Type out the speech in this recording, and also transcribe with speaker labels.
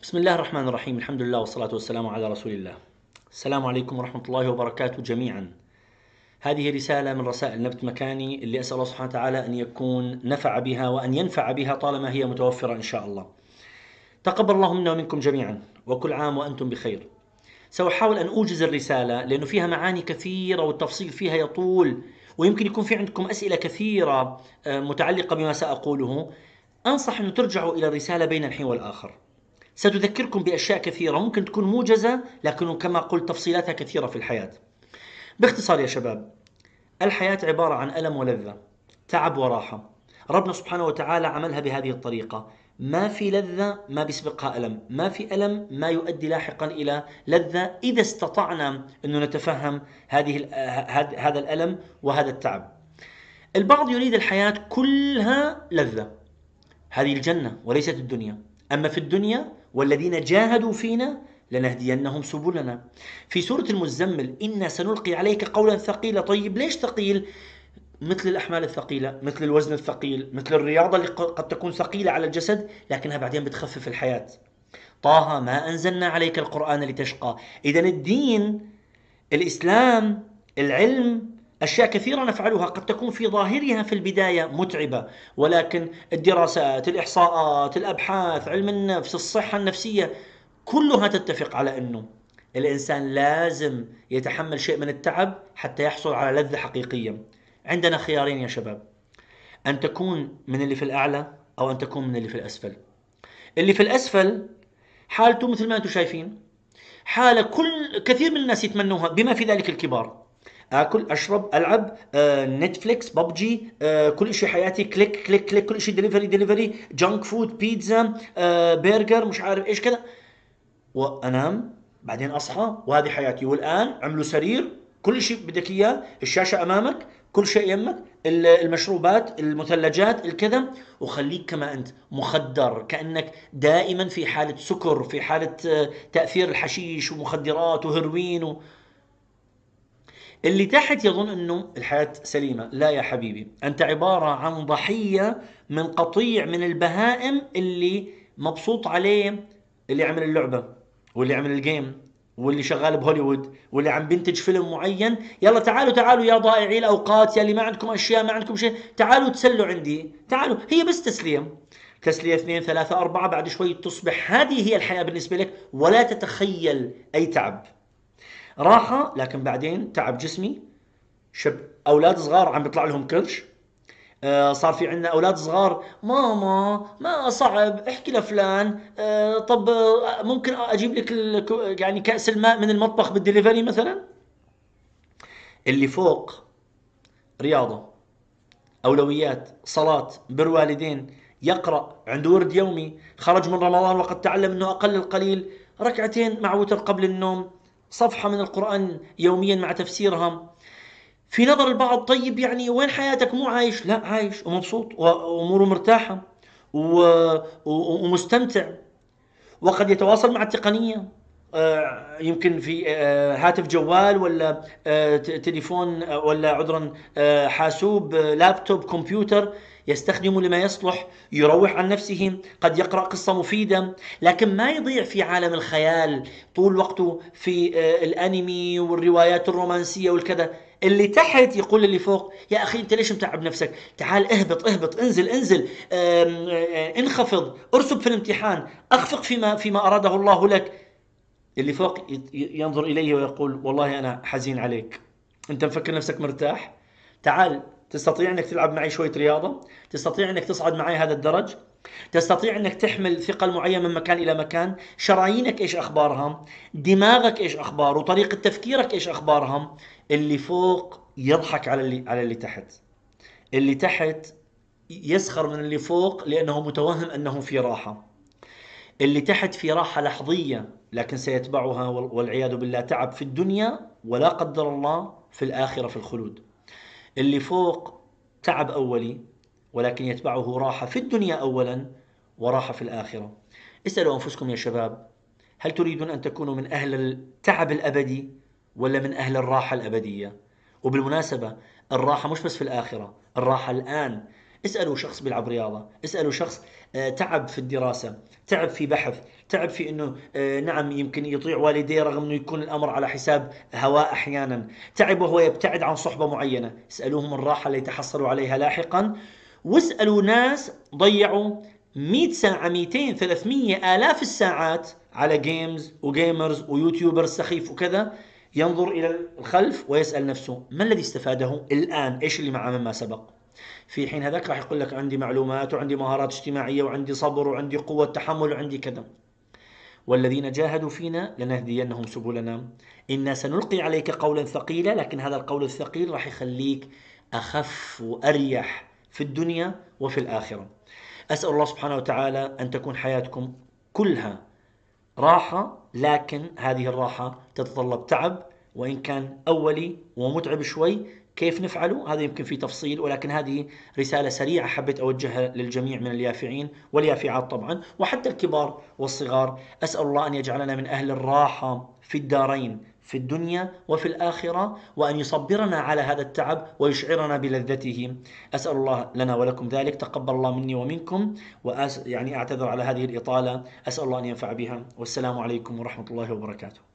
Speaker 1: بسم الله الرحمن الرحيم، الحمد لله والصلاة والسلام على رسول الله. السلام عليكم ورحمة الله وبركاته جميعا. هذه رسالة من رسائل نبت مكاني اللي أسأل الله سبحانه وتعالى أن يكون نفع بها وأن ينفع بها طالما هي متوفرة إن شاء الله. تقبل الله منا ومنكم جميعا، وكل عام وأنتم بخير. سأحاول أن أوجز الرسالة لأنه فيها معاني كثيرة والتفصيل فيها يطول، ويمكن يكون في عندكم أسئلة كثيرة متعلقة بما سأقوله. أنصح أن ترجعوا إلى الرسالة بين الحين والآخر. ستذكركم بأشياء كثيرة ممكن تكون موجزة، لكن كما قلت تفصيلاتها كثيرة في الحياة. باختصار يا شباب، الحياة عبارة عن ألم ولذة، تعب وراحة. ربنا سبحانه وتعالى عملها بهذه الطريقة. ما في لذة ما بيسبقها ألم، ما في ألم ما يؤدي لاحقا إلى لذة، إذا استطعنا أن نتفهم هذا الألم وهذا التعب. البعض يريد الحياة كلها لذة، هذه الجنة وليست الدنيا. أما في الدنيا والذين جاهدوا فينا لنهدينهم سبلنا. في سورة المزمل: إنا سنلقي عليك قولا ثقيلا. طيب ليش ثقيل؟ مثل الأحمال الثقيلة، مثل الوزن الثقيل، مثل الرياضة اللي قد تكون ثقيلة على الجسد لكنها بعدين بتخفف الحياة. طه ما أنزلنا عليك القرآن لتشقى. إذا الدين، الإسلام، العلم، أشياء كثيرة نفعلها قد تكون في ظاهرها في البداية متعبة، ولكن الدراسات، الإحصاءات، الأبحاث، علم النفس، الصحة النفسية، كلها تتفق على أنه الإنسان لازم يتحمل شيء من التعب حتى يحصل على لذة حقيقية. عندنا خيارين يا شباب: أن تكون من اللي في الأعلى أو أن تكون من اللي في الأسفل. اللي في الأسفل حالته مثل ما أنتم شايفين، حالة كثير من الناس يتمنوها، بما في ذلك الكبار. اكل، اشرب، العب، نتفليكس، ببجي، كل شيء حياتي كليك كليك كليك، كل شيء دليفري دليفري، جانك فود، بيتزا، برجر، مش عارف ايش كذا، وانام بعدين اصحى وهذه حياتي. والان عملوا سرير، كل شيء بدك اياه، الشاشه امامك، كل شيء يمك، المشروبات، المثلجات، الكذا، وخليك كما انت مخدر، كانك دائما في حاله سكر، في حاله تاثير الحشيش ومخدرات وهيروين اللي تحت يظن انه الحياة سليمة. لا يا حبيبي، انت عبارة عن ضحية من قطيع من البهائم اللي مبسوط عليه اللي عمل اللعبة، واللي عمل الجيم، واللي شغال بهوليوود، واللي عم بينتج فيلم معين. يلا تعالوا تعالوا يا ضائعي الاوقات، يا اللي ما عندكم اشياء، ما عندكم شيء، تعالوا تسلوا عندي، تعالوا. هي بس تسلية، تسلية، اثنين، ثلاثة، أربعة، بعد شوي تصبح هذه هي الحياة بالنسبة لك، ولا تتخيل أي تعب. راحة لكن بعدين تعب جسمي. اولاد صغار عم بيطلع لهم كرش. صار في عندنا اولاد صغار: ماما ما صعب، احكي لفلان، طب ممكن اجيب لك يعني كأس الماء من المطبخ بالدليفري مثلا. اللي فوق رياضة، اولويات، صلاة، بر والدين، يقرأ، عنده ورد يومي، خرج من رمضان وقد تعلم انه اقل القليل ركعتين مع وتر قبل النوم، صفحة من القرآن يوميا مع تفسيرها. في نظر البعض: طيب يعني وين حياتك، مو عايش؟ لا، عايش ومبسوط واموره مرتاحه ومستمتع، وقد يتواصل مع التقنيه. يمكن في هاتف جوال، ولا تليفون، ولا عذرا حاسوب، لابتوب، كمبيوتر، يستخدمه لما يصلح، يروح عن نفسه، قد يقرأ قصة مفيدة، لكن ما يضيع في عالم الخيال طول وقته في الأنمي والروايات الرومانسية والكذا. اللي تحت يقول اللي فوق: يا أخي أنت ليش متعب نفسك؟ تعال اهبط اهبط، انزل انزل، انخفض، ارسب في الامتحان، اخفق فيما أراده الله لك. اللي فوق ينظر إليه ويقول: والله أنا حزين عليك، أنت مفكر نفسك مرتاح؟ تعال، تستطيع أنك تلعب معي شوية رياضة؟ تستطيع أنك تصعد معي هذا الدرج؟ تستطيع أنك تحمل ثقل معين من مكان إلى مكان؟ شرايينك إيش أخبارها؟ دماغك إيش أخباره؟ طريقة تفكيرك إيش أخبارها؟ اللي فوق يضحك على اللي تحت. اللي تحت يسخر من اللي فوق لأنه متوهم أنه في راحة. اللي تحت في راحة لحظية، لكن سيتبعها والعياذ بالله تعب في الدنيا، ولا قدر الله في الآخرة في الخلود. اللي فوق تعب أولي، ولكن يتبعه راحة في الدنيا أولا وراحة في الآخرة. اسألوا أنفسكم يا شباب: هل تريدون أن تكونوا من أهل التعب الأبدي ولا من أهل الراحة الأبدية؟ وبالمناسبة، الراحة مش بس في الآخرة، الراحة الآن. اسألوا شخص بيلعب رياضة، اسألوا شخص تعب في الدراسة، تعب في بحث، تعب في أنه نعم يمكن يطيع والديه رغم أنه يكون الأمر على حساب هواء أحيانا، تعب وهو يبتعد عن صحبة معينة، اسألوهم الراحة اللي تحصلوا عليها لاحقا. واسألوا ناس ضيعوا 100 ساعة، 200، 300 آلاف الساعات على جيمز وجيمرز ويوتيوبرز سخيف وكذا، ينظر إلى الخلف ويسأل نفسه ما الذي استفاده الآن، إيش اللي معه مما سبق. في حين هذاك راح يقول لك عندي معلومات وعندي مهارات اجتماعية وعندي صبر وعندي قوة تحمل وعندي كذا. والذين جاهدوا فينا لنهدينهم سبلنا. إنا سنلقي عليك قولا ثقيلا، لكن هذا القول الثقيل راح يخليك أخف وأريح في الدنيا وفي الآخرة. أسأل الله سبحانه وتعالى أن تكون حياتكم كلها راحة، لكن هذه الراحة تتطلب تعب، وإن كان أولي ومتعب شوي. كيف نفعله؟ هذا يمكن في تفصيل، ولكن هذه رسالة سريعة حبيت أوجهها للجميع من اليافعين واليافعات طبعا، وحتى الكبار والصغار. أسأل الله أن يجعلنا من أهل الراحة في الدارين، في الدنيا وفي الآخرة، وأن يصبرنا على هذا التعب ويشعرنا بلذته. أسأل الله لنا ولكم ذلك. تقبل الله مني ومنكم، يعني أعتذر على هذه الإطالة، أسأل الله أن ينفع بها. والسلام عليكم ورحمة الله وبركاته.